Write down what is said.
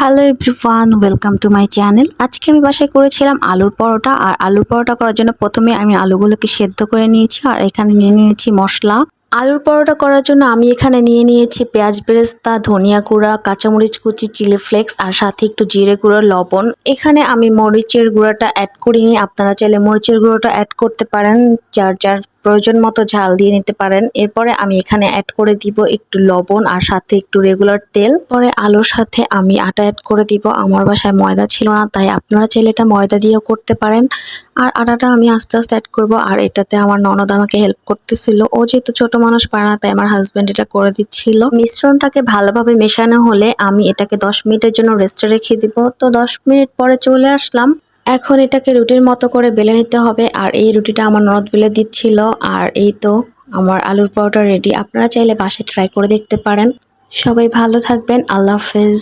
Hello everyone, welcome to my channel. আজকে আমি বাসায় করেছিলাম আলুর পরোটা। আর আলুর পরোটা করার জন্য প্রথমে আমি আলুগুলোকে সেদ্ধ করে নিয়েছি আর এখানে নিয়ে নিয়েছি মশলা। আলুর পরোটা করার জন্য আমি এখানে নিয়ে নিয়েছি পেঁয়াজ বেরেস্তা, ধনিয়া গুঁড়া, কাঁচামরিচ কুচি, চিলি ফ্লেক্স আর সাথে একটু জিরে গুঁড়ো, লবণ। এখানে আমি মরিচের গুঁড়োটা অ্যাড করিনি, আপনারা চাইলে মরিচের গুঁড়োটা অ্যাড করতে পারেন, যার যার প্রয়োজন মতো ঝাল দিয়ে নিতে পারেন। এরপরে আমি এখানে অ্যাড করে দিব একটু লবণ আর সাথে একটু রেগুলার তেল। পরে আলুর সাথে আমি আটা অ্যাড করে দিব। আমার বাসায় ময়দা ছিল না, তাই আপনারা চাইলে এটা ময়দা দিয়েও করতে পারেন। আর আটাটা আমি আস্তে আস্তে অ্যাড করব। আর এটাতে আমার ননদ আমাকে হেল্প করতেছিল, ও যেহেতু ছোট মানুষ পারে না, তাই আমার হাজবেন্ড এটা করে দিচ্ছিল। মিশ্রণটাকে ভালোভাবে মেশানো হলে আমি এটাকে 10 মিনিটের জন্য রেস্টে রেখে দিব। তো 10 মিনিট পরে চলে আসলাম। এখন এটাকে রুটির মতো করে বেলে নিতে হবে। আর এই রুটিটা আমার ননদ বেলে দিচ্ছিল। আর এই তো আমার আলুর পরোটা রেডি। আপনারা চাইলে বাসায় ট্রাই করে দেখতে পারেন। সবাই ভালো থাকবেন। আল্লাহ হাফেজ।